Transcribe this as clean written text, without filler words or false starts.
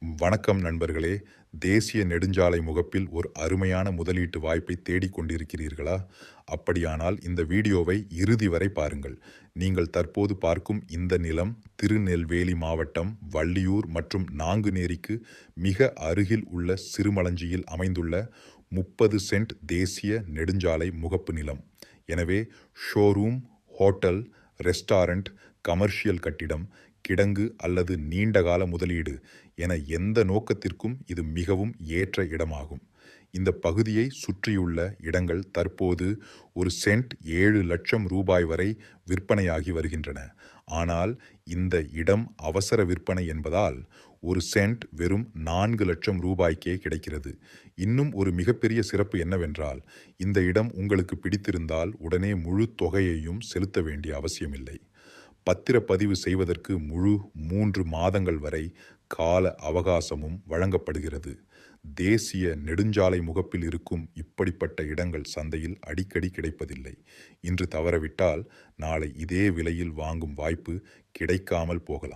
வணக்கம் நண்பர்களே. தேசிய நெடுஞ்சாலை முகப்பில் ஒரு அருமையான முதலீட்டு வாய்ப்பை தேடிக் கொண்டிருக்கிறீர்களா? அப்படியானால் இந்த வீடியோவை இறுதி வரை பாருங்கள். நீங்கள் தற்போது பார்க்கும் இந்த நிலம் திருநெல்வேலி மாவட்டம் வள்ளியூர் மற்றும் நாங்குநேரிக்கு மிக அருகில் உள்ள சிறுமளஞ்சியில் அமைந்துள்ள 30 சென்ட் தேசிய நெடுஞ்சாலை முகப்பு நிலம். எனவே ஷோரூம், ஹோட்டல், ரெஸ்டாரண்ட், கமர்ஷியல் கட்டிடம், கிடங்கு அல்லது நீண்டகால முதலீடு என எந்த நோக்கத்திற்கும் இது மிகவும் ஏற்ற இடமாகும். இந்த பகுதியை சுற்றியுள்ள இடங்கள் தற்போது ஒரு சென்ட் 7 லட்சம் ரூபாய் வரை விற்பனையாகி வருகின்றன. ஆனால் இந்த இடம் அவசர விற்பனை என்பதால் ஒரு சென்ட் வெறும் 4 லட்சம் ரூபாய்க்கே கிடைக்கிறது. இன்னும் ஒரு மிகப்பெரிய சிறப்பு என்னவென்றால், இந்த இடம் உங்களுக்கு பிடித்திருந்தால் உடனே முழு தொகையையும் செலுத்த வேண்டிய அவசியமில்லை. பத்திரப்பதிவு செய்வதற்கு முழு 3 மாதங்கள் வரை கால அவகாசமும் வழங்கப்படுகிறது. தேசிய நெடுஞ்சாலை முகப்பில் இருக்கும் இப்படிப்பட்ட இடங்கள் சந்தையில் அடிக்கடி கிடைப்பதில்லை. இன்று தவறவிட்டால் நாளை இதே விலையில் வாங்கும் வாய்ப்பு கிடைக்காமல் போகலாம்.